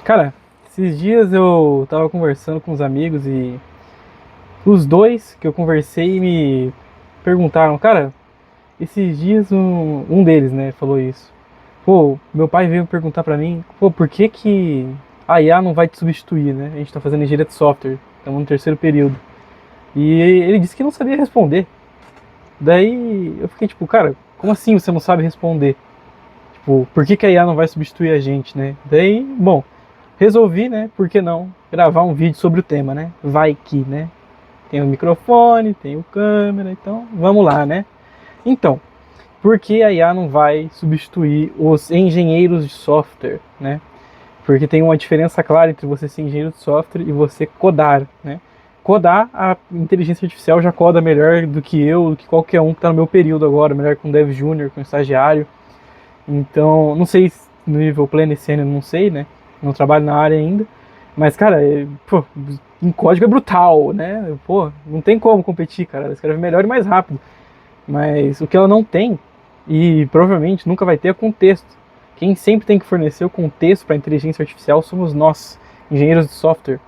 Cara, esses dias eu tava conversando com os amigos e os dois que eu conversei me perguntaram, cara, esses dias um deles, né, falou isso. Pô, meu pai veio perguntar pra mim, pô, por que que a IA não vai te substituir, né? A gente tá fazendo engenharia de software, estamos no terceiro período. E ele disse que não sabia responder. Daí eu fiquei tipo, cara, como assim você não sabe responder? Tipo, por que que a IA não vai substituir a gente, né? Daí, bom, resolvi, né, por que não gravar um vídeo sobre o tema, né? Vai que, né? Tem o microfone, tem o câmera, então vamos lá, né? Então, por que a IA não vai substituir os engenheiros de software, né? Porque tem uma diferença clara entre você ser engenheiro de software e você codar, né? Codar, a inteligência artificial já coda melhor do que eu, do que qualquer um que está no meu período agora, melhor que um dev júnior, que um estagiário. Então, não sei se no nível pleno esse ano, não sei, né? Não trabalho na área ainda. Mas, cara, pô, em código é brutal, né? Pô, não tem como competir, cara. Ela escreve melhor e mais rápido. Mas o que ela não tem, e provavelmente nunca vai ter, é contexto. Quem sempre tem que fornecer o contexto para a inteligência artificial somos nós, engenheiros de software.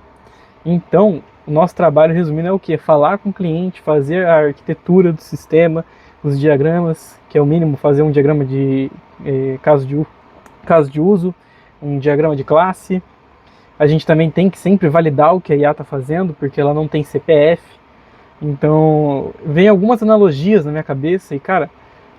Então, o nosso trabalho, resumindo, é o quê? Falar com o cliente, fazer a arquitetura do sistema, os diagramas, que é o mínimo, fazer um diagrama de caso de uso, um diagrama de classe. A gente também tem que sempre validar o que a IA está fazendo, porque ela não tem CPF. Então, vem algumas analogias na minha cabeça e, cara,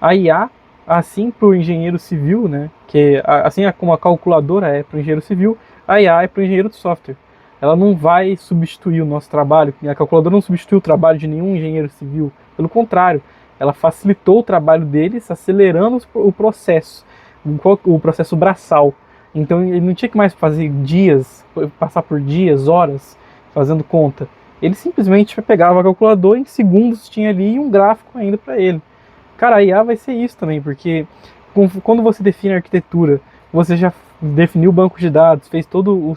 a IA, assim para o engenheiro civil, né, que assim como a calculadora é para o engenheiro civil, a IA é para o engenheiro de software. Ela não vai substituir o nosso trabalho, a calculadora não substitui o trabalho de nenhum engenheiro civil, pelo contrário, ela facilitou o trabalho deles, acelerando o processo, o processo braçal. Então ele não tinha que mais fazer dias, passar por dias, horas, fazendo conta. Ele simplesmente pegava a calculadora, em segundos tinha ali um gráfico ainda para ele. Cara, a IA vai ser isso também, porque quando você define a arquitetura, você já definiu o banco de dados, fez todo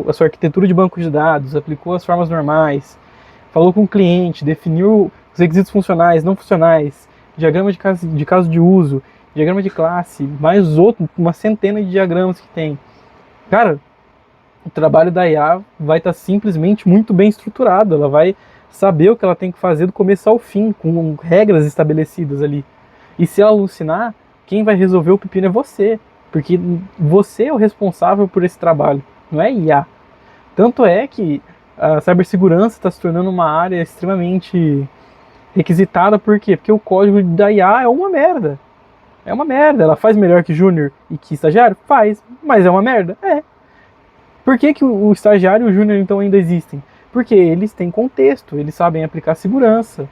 a sua arquitetura de banco de dados, aplicou as formas normais, falou com o cliente, definiu os requisitos funcionais, não funcionais, diagrama de caso de uso, diagrama de classe, mais outro, uma centena de diagramas que tem. Cara, o trabalho da IA vai estar simplesmente muito bem estruturado, ela vai saber o que ela tem que fazer do começo ao fim, com regras estabelecidas ali. E se ela alucinar, quem vai resolver o pepino é você, porque você é o responsável por esse trabalho, não é IA. Tanto é que a cibersegurança está se tornando uma área extremamente requisitada, por quê? Porque o código da IA é uma merda. É uma merda. Ela faz melhor que júnior e que estagiário? Faz. Mas é uma merda? É. Por que, que o estagiário e o júnior então ainda existem? Porque eles têm contexto, eles sabem aplicar segurança.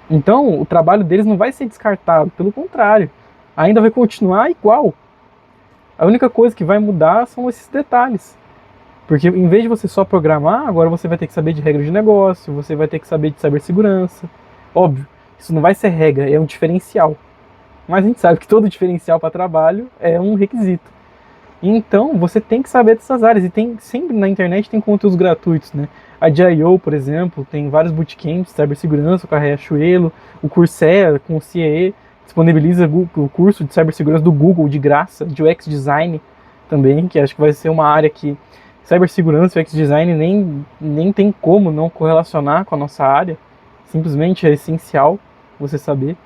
Então o trabalho deles não vai ser descartado, pelo contrário, ainda vai continuar igual. A única coisa que vai mudar são esses detalhes. Porque em vez de você só programar, agora você vai ter que saber de regra de negócio, você vai ter que saber de cibersegurança. Óbvio, isso não vai ser regra, é um diferencial. Mas a gente sabe que todo diferencial para trabalho é um requisito. Então, você tem que saber dessas áreas. E tem sempre na internet tem conteúdos gratuitos, né? A J.I.O., por exemplo, tem vários bootcamps de cibersegurança com a Riachuelo. O Coursera, com o CIE, disponibiliza o curso de cibersegurança do Google de graça, de UX Design também, que acho que vai ser uma área que cibersegurança e UX Design nem tem como não correlacionar com a nossa área. Simplesmente é essencial você saber.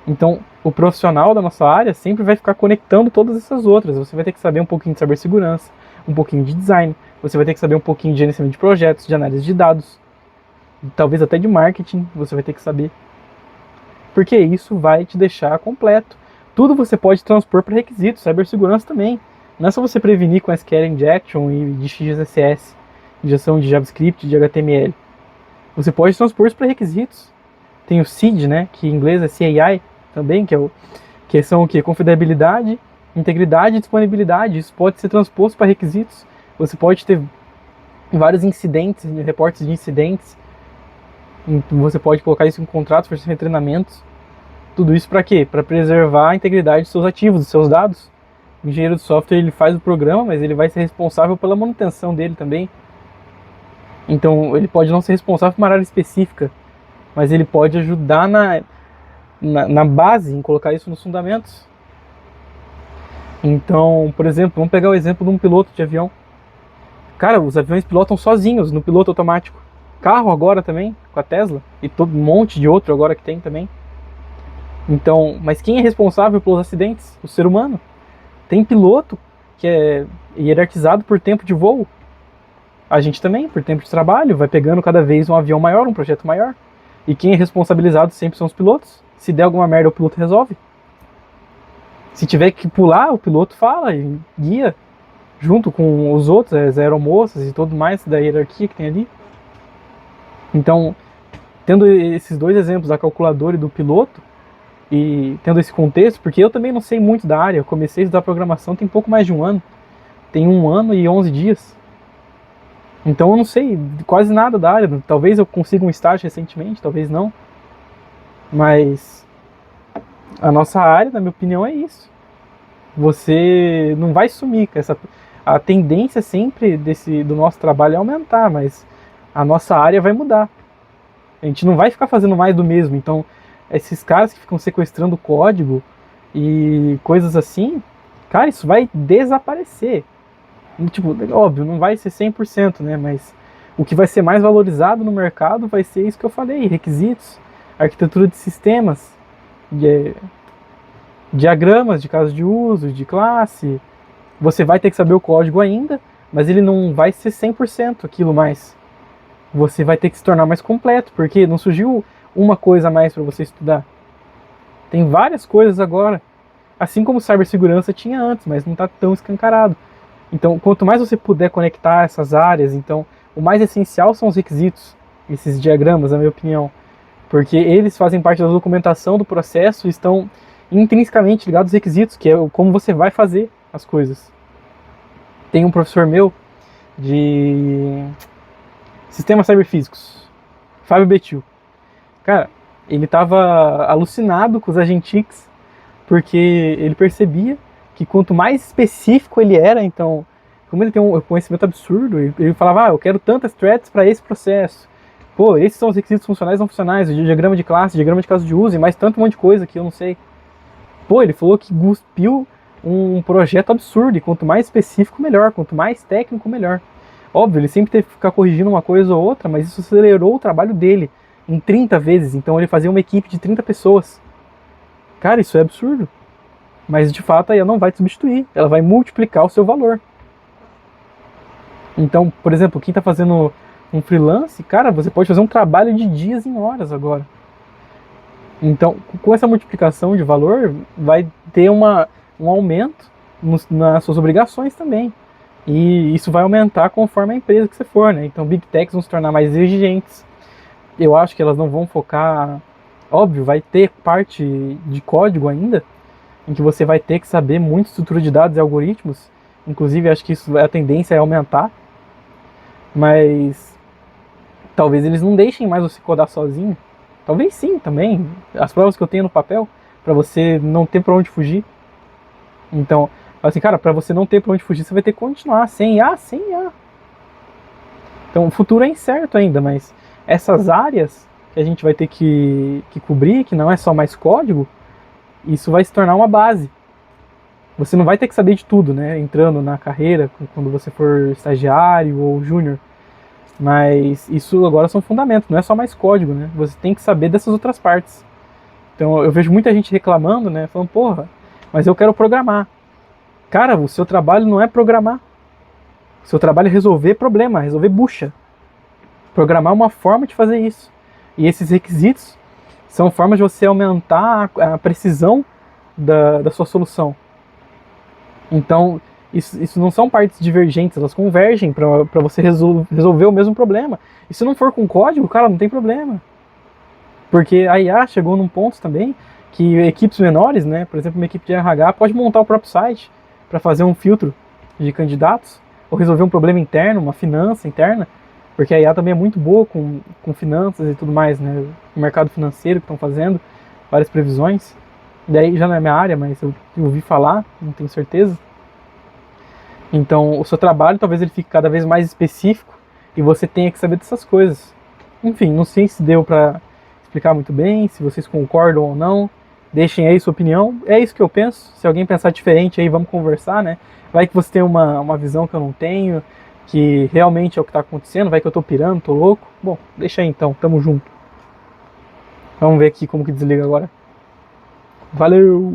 Então, o profissional da nossa área sempre vai ficar conectando todas essas outras. Você vai ter que saber um pouquinho de cibersegurança, um pouquinho de design, você vai ter que saber um pouquinho de gerenciamento de projetos, de análise de dados, talvez até de marketing, você vai ter que saber. Porque isso vai te deixar completo. Tudo você pode transpor para requisitos, cibersegurança também. Não é só você prevenir com SQL Injection e de XSS, injeção de JavaScript, de HTML. Você pode transpor isso para requisitos. Tem o CID, né, que em inglês é CAI também, que são o quê? Confidencialidade, integridade e disponibilidade. Isso pode ser transposto para requisitos. Você pode ter vários incidentes, reportes de incidentes. Você pode colocar isso em contratos, para treinamentos. Tudo isso para quê? Para preservar a integridade dos seus ativos, dos seus dados. O engenheiro de software ele faz o programa, mas ele vai ser responsável pela manutenção dele também. Então ele pode não ser responsável por uma área específica, mas ele pode ajudar na base, em colocar isso nos fundamentos. Então, por exemplo, vamos pegar o exemplo de um piloto de avião. Cara, os aviões pilotam sozinhos, no piloto automático. Carro agora também, com a Tesla, e todo um monte de outro agora que tem também. Então, mas quem é responsável pelos acidentes? O ser humano. Tem piloto que é hierarquizado por tempo de voo. A gente também, por tempo de trabalho, vai pegando cada vez um avião maior, um projeto maior. E quem é responsabilizado sempre são os pilotos. Se der alguma merda, o piloto resolve. Se tiver que pular, o piloto fala e guia, junto com os outros, as aeromoças e tudo mais da hierarquia que tem ali. Então, tendo esses dois exemplos, da calculadora e do piloto, e tendo esse contexto, porque eu também não sei muito da área, eu comecei a estudar programação tem pouco mais de um ano. Tem 1 ano e 11 dias. Então eu não sei quase nada da área. Talvez eu consiga um estágio recentemente, talvez não. Mas a nossa área, na minha opinião, é isso. Você não vai sumir. A tendência sempre do nosso trabalho é aumentar, mas a nossa área vai mudar. A gente não vai ficar fazendo mais do mesmo. Então, esses caras que ficam sequestrando código e coisas assim, cara, isso vai desaparecer. Tipo, óbvio, não vai ser 100%, né? Mas o que vai ser mais valorizado no mercado vai ser isso que eu falei: requisitos, arquitetura de sistemas, diagramas de caso de uso, de classe. Você vai ter que saber o código ainda, mas ele não vai ser 100% aquilo mais. Você vai ter que se tornar mais completo, porque não surgiu uma coisa a mais para você estudar. Tem várias coisas agora. Assim como cibersegurança tinha antes, mas não está tão escancarado. Então, quanto mais você puder conectar essas áreas, então, o mais essencial são os requisitos, esses diagramas, na minha opinião. Porque eles fazem parte da documentação do processo e estão intrinsecamente ligados aos requisitos, que é como você vai fazer as coisas. Tem um professor meu de sistemas cyberfísicos, Fábio Betil. Cara, ele estava alucinado com os agentics, porque ele percebia que quanto mais específico ele era, então, como ele tem um conhecimento absurdo, ele falava, eu quero tantas threads para esse processo. Pô, esses são os requisitos funcionais e não funcionais, o diagrama de classe, diagrama de caso de uso e mais tanto um monte de coisa que eu não sei. Pô, ele falou que cuspiu um projeto absurdo, e quanto mais específico, melhor, quanto mais técnico, melhor. Óbvio, ele sempre teve que ficar corrigindo uma coisa ou outra, mas isso acelerou o trabalho dele em 30 vezes, então ele fazia uma equipe de 30 pessoas. Cara, isso é absurdo. Mas de fato a IA não vai te substituir, ela vai multiplicar o seu valor. Então, por exemplo, quem está fazendo um freelance, cara, você pode fazer um trabalho de dias em horas agora. Então, com essa multiplicação de valor, vai ter um aumento nas suas obrigações também. E isso vai aumentar conforme a empresa que você for, né? Então, Big Techs vão se tornar mais exigentes. Eu acho que elas não vão focar... Óbvio, vai ter parte de código ainda, em que você vai ter que saber muito estrutura de dados e algoritmos. Inclusive, acho que a tendência é aumentar. Mas talvez eles não deixem mais você codar sozinho. Talvez sim, também. As provas que eu tenho no papel, para você não ter para onde fugir. Então, assim, cara, para você não ter para onde fugir, você vai ter que continuar sem IA, sem IA. Então, o futuro é incerto ainda, mas essas áreas que a gente vai ter que cobrir, que não é só mais código, isso vai se tornar uma base. Você não vai ter que saber de tudo, né? Entrando na carreira, quando você for estagiário ou júnior. Mas isso agora são fundamentos, não é só mais código, né? Você tem que saber dessas outras partes. Então eu vejo muita gente reclamando, né? Falando, porra, mas eu quero programar. Cara, o seu trabalho não é programar. O seu trabalho é resolver problema, resolver bucha. Programar é uma forma de fazer isso. E esses requisitos são formas de você aumentar a precisão da sua solução. Então, isso não são partes divergentes, elas convergem para você resolver o mesmo problema. E se não for com código, cara, não tem problema. Porque a IA chegou num ponto também que equipes menores, né, por exemplo, uma equipe de RH pode montar o próprio site para fazer um filtro de candidatos, ou resolver um problema interno, uma finança interna, porque a IA também é muito boa com finanças e tudo mais, né, o mercado financeiro que estão fazendo, várias previsões. Daí já não é minha área, mas eu ouvi falar, não tenho certeza. Então, o seu trabalho talvez ele fique cada vez mais específico e você tenha que saber dessas coisas. Enfim, não sei se deu para explicar muito bem, se vocês concordam ou não, Deixem aí sua opinião. É isso que eu penso. Se alguém pensar diferente aí, vamos conversar, né? Vai que você tem uma visão que eu não tenho, que realmente é o que tá acontecendo, vai que eu tô pirando, tô louco. Bom, deixa aí então, tamo junto. Vamos ver aqui como que desliga agora. Valeu!